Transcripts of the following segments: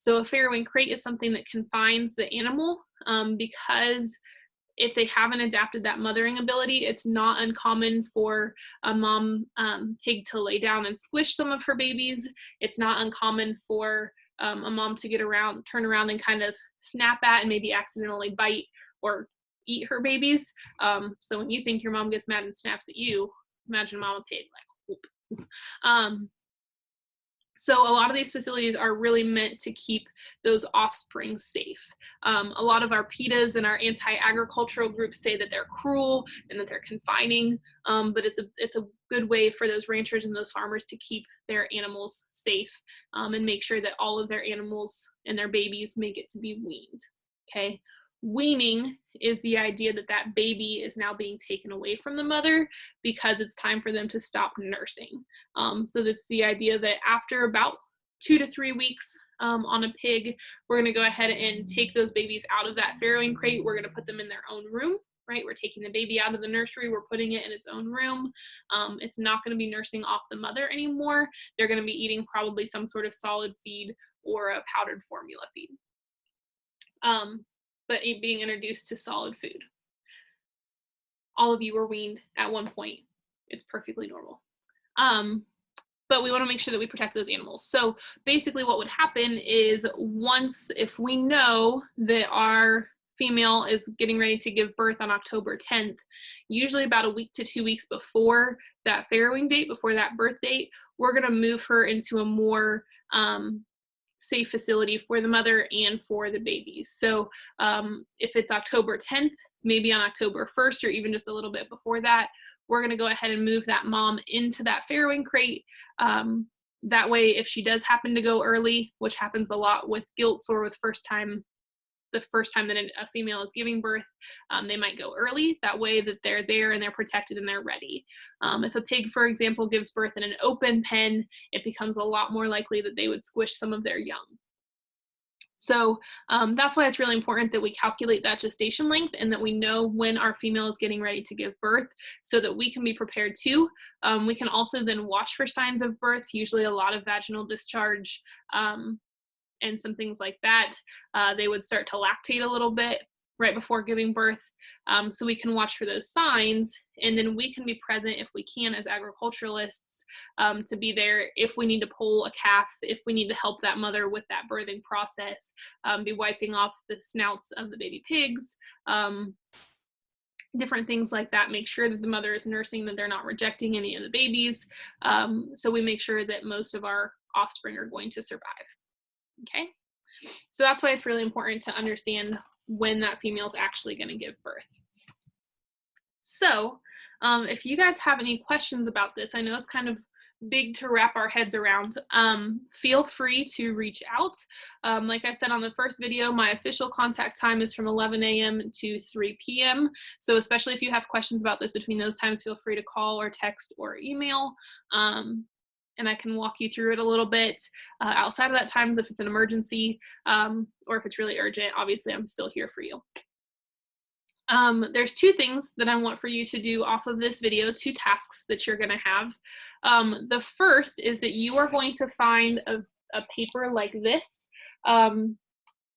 So a farrowing crate is something that confines the animal because if they haven't adapted that mothering ability, it's not uncommon for a mom pig to lay down and squish some of her babies. It's not uncommon for a mom to turn around and kind of snap at and maybe accidentally bite or eat her babies. So when you think your mom gets mad and snaps at you, imagine mama pig like whoop. So a lot of these facilities are really meant to keep those offspring safe. A lot of our PETAs and our anti-agricultural groups say that they're cruel and that they're confining, but it's a good way for those ranchers and those farmers to keep their animals safe and make sure that all of their animals and their babies make it to be weaned, okay? Weaning is the idea that that baby is now being taken away from the mother because it's time for them to stop nursing. So that's the idea that after about 2 to 3 weeks on a pig, we're going to go ahead and take those babies out of that farrowing crate. We're going to put them in their own room, right? We're taking the baby out of the nursery. We're putting it in its own room. It's not going to be nursing off the mother anymore. They're going to be eating probably some sort of solid feed or a powdered formula feed. But being introduced to solid food. All of you were weaned at one point. It's perfectly normal. But we want to make sure that we protect those animals. So basically what would happen is if we know that our female is getting ready to give birth on October 10th, usually about a week to 2 weeks before that farrowing date, before that birth date, we're going to move her into a more safe facility for the mother and for the babies. So if it's October 10th, maybe on October 1st or even just a little bit before that, we're going to go ahead and move that mom into that farrowing crate. That way, if she does happen to go early, which happens a lot with gilts or with the first time that a female is giving birth, they might go early. That way that they're there and they're protected and they're ready. If a pig, for example, gives birth in an open pen, it becomes a lot more likely that they would squish some of their young. So that's why it's really important that we calculate that gestation length and that we know when our female is getting ready to give birth so that we can be prepared too. We can also then watch for signs of birth, usually a lot of vaginal discharge, and some things like that. They would start to lactate a little bit right before giving birth. So we can watch for those signs, and then we can be present if we can as agriculturalists to be there if we need to pull a calf, if we need to help that mother with that birthing process, be wiping off the snouts of the baby pigs, different things like that. Make sure that the mother is nursing, that they're not rejecting any of the babies. So we make sure that most of our offspring are going to survive. Okay, so that's why it's really important to understand when that female is actually going to give birth. So if you guys have any questions about this, I know it's kind of big to wrap our heads around, feel free to reach out. Like I said on the first video, my official contact time is from 11 a.m. to 3 p.m. So especially if you have questions about this between those times, feel free to call or text or email. And I can walk you through it a little bit outside of that times if it's an emergency or if it's really urgent. Obviously, I'm still here for you. There's 2 things that I want for you to do off of this video, 2 tasks that you're going to have. The first is that you are going to find a paper like this on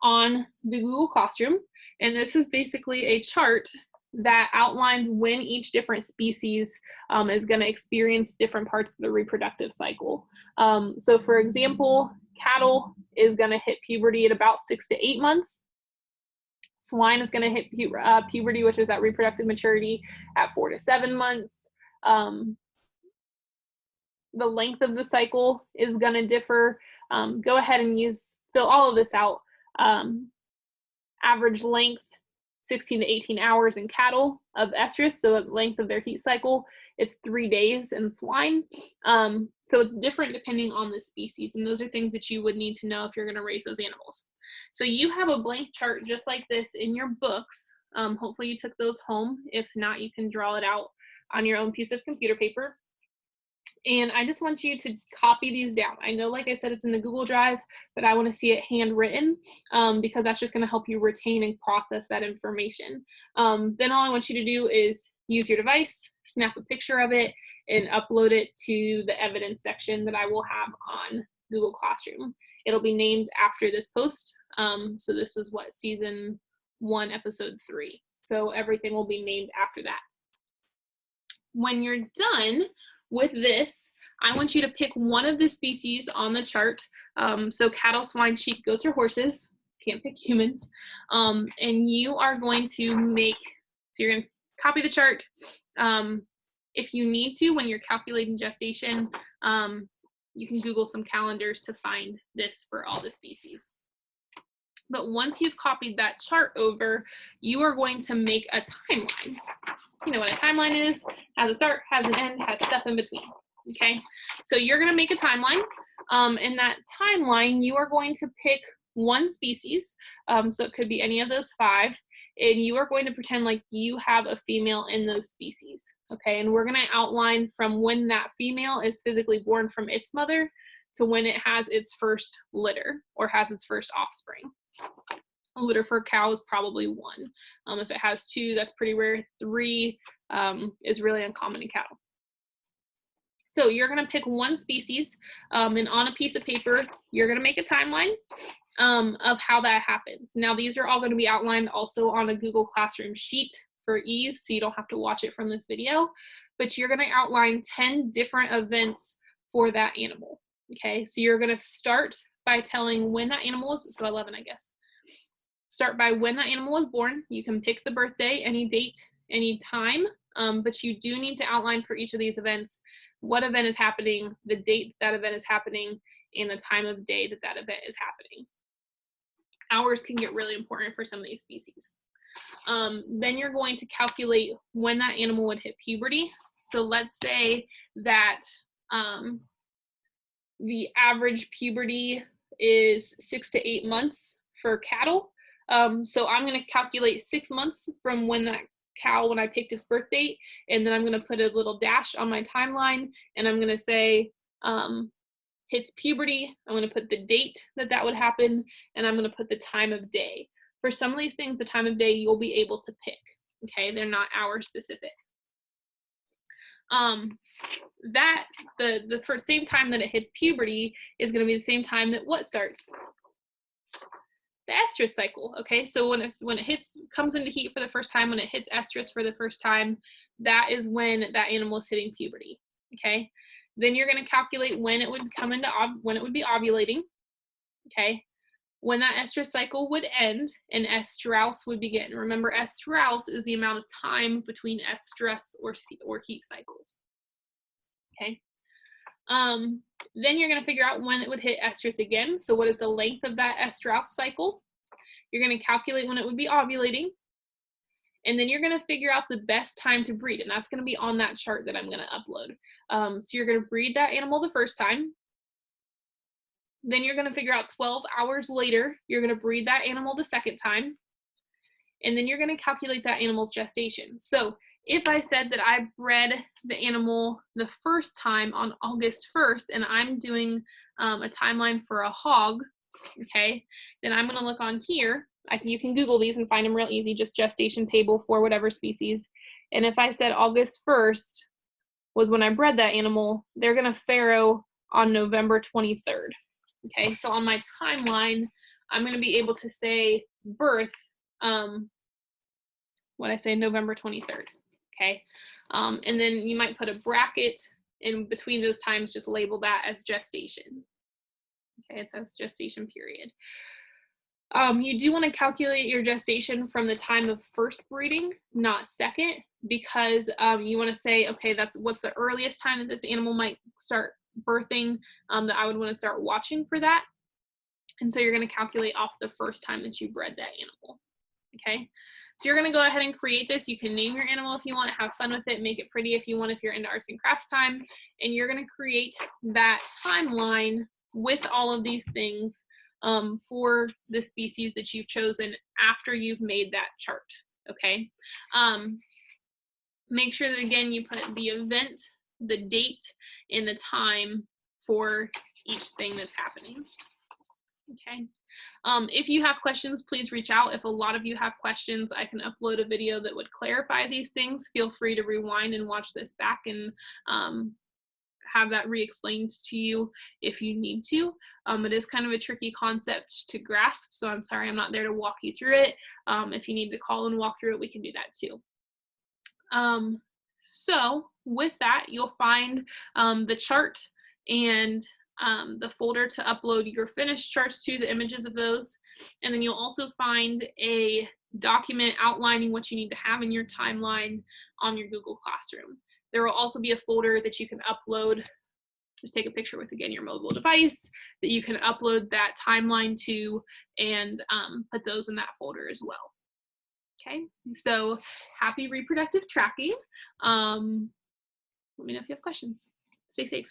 the Google Classroom, and this is basically a chart that outlines when each different species is going to experience different parts of the reproductive cycle. So for example, cattle is going to hit puberty at about 6 to 8 months. Swine is going to hit puberty, which is at reproductive maturity, at 4 to 7 months. The length of the cycle is going to differ. Go ahead and fill all of this out. Average length, 16 to 18 hours in cattle of estrus, so the length of their heat cycle, it's 3 days in swine. So it's different depending on the species, and those are things that you would need to know if you're going to raise those animals. So you have a blank chart just like this in your books. Hopefully you took those home. If not, you can draw it out on your own piece of computer paper. And I just want you to copy these down. I know, like I said, it's in the Google Drive, but I want to see it handwritten because that's just going to help you retain and process that information. Then all I want you to do is use your device, snap a picture of it, and upload it to the evidence section that I will have on Google Classroom. it'll be named after this post. So this is what, season 1, episode 3. So everything will be named after that. When you're done with this, I want you to pick one of the species on the chart. So cattle, swine, sheep, goats, or horses. Can't pick humans. And you are going to make, so you're going to copy the chart. If you need to, when you're calculating gestation, you can Google some calendars to find this for all the species. But once you've copied that chart over, you are going to make a timeline. You know what a timeline is? Has a start, has an end, has stuff in between. Okay, so you're going to make a timeline. In that timeline, you are going to pick one species. So it could be any of those 5. And you are going to pretend like you have a female in those species. Okay, and we're going to outline from when that female is physically born from its mother to when it has its first litter or has its first offspring. A litter for a cow is probably 1. If it has 2, that's pretty rare. 3 is really uncommon in cattle. So you're going to pick one species, and on a piece of paper, you're going to make a timeline of how that happens. Now, these are all going to be outlined also on a Google Classroom sheet for ease, so you don't have to watch it from this video, but you're going to outline 10 different events for that animal. Okay, so you're going to start by telling when that animal was, so 11, I guess. Start by when that animal was born. You can pick the birthday, any date, any time, but you do need to outline for each of these events what event is happening, the date that event is happening, and the time of day that that event is happening. Hours can get really important for some of these species. Then you're going to calculate when that animal would hit puberty. So let's say that the average puberty is 6 to 8 months for cattle. So I'm going to calculate 6 months from when that cow, when I picked its birth date, and then I'm going to put a little dash on my timeline, and I'm going to say hits puberty. I'm going to put the date that that would happen, and I'm going to put the time of day. For some of these things, the time of day you'll be able to pick. Okay, they're not hour specific. That the first same time that it hits puberty is going to be the same time that what starts? The estrus cycle. Okay, so when it comes into heat for the first time, when it hits estrus for the first time, that is when that animal is hitting puberty. Okay, then you're going to calculate when it would come into when it would be ovulating. Okay, when that estrus cycle would end and estrus would begin. Remember, estrus is the amount of time between estrus or heat cycles. Okay. Then you're going to figure out when it would hit estrus again. So what is the length of that estrus cycle? You're going to calculate when it would be ovulating. And then you're going to figure out the best time to breed. And that's going to be on that chart that I'm going to upload. So you're going to breed that animal the first time. Then you're going to figure out 12 hours later, you're going to breed that animal the second time. And then you're going to calculate that animal's gestation. So if I said that I bred the animal the first time on August 1st, and I'm doing a timeline for a hog, okay, then I'm going to look on here. You can Google these and find them real easy, just gestation table for whatever species. And if I said August 1st was when I bred that animal, they're going to farrow on November 23rd. Okay, so on my timeline, I'm going to be able to say birth when I say November 23rd. Okay, and then you might put a bracket in between those times, just label that as gestation. Okay, it says gestation period. You do want to calculate your gestation from the time of first breeding, not second, because you want to say, okay, what's the earliest time that this animal might start birthing that I would want to start watching for that. And so you're going to calculate off the first time that you bred that animal. Okay, so you're going to go ahead and create this. You can name your animal if you want, have fun with it, make it pretty if you want, if you're into arts and crafts time, and you're going to create that timeline with all of these things for the species that you've chosen after you've made that chart. Okay, make sure that again you put the event, the date, and the time for each thing that's happening. Okay, if you have questions, please reach out. If a lot of you have questions, I can upload a video that would clarify these things. Feel free to rewind and watch this back and have that re-explained to you if you need to. It is kind of a tricky concept to grasp, so I'm sorry I'm not there to walk you through it. If you need to call and walk through it, we can do that too. So with that, you'll find the chart and the folder to upload your finished charts to, the images of those. And then you'll also find a document outlining what you need to have in your timeline on your Google Classroom. There will also be a folder that you can upload, just take a picture with, again, your mobile device, that you can upload that timeline to and put those in that folder as well. Okay, so happy reproductive tracking. Let me know if you have questions. Stay safe.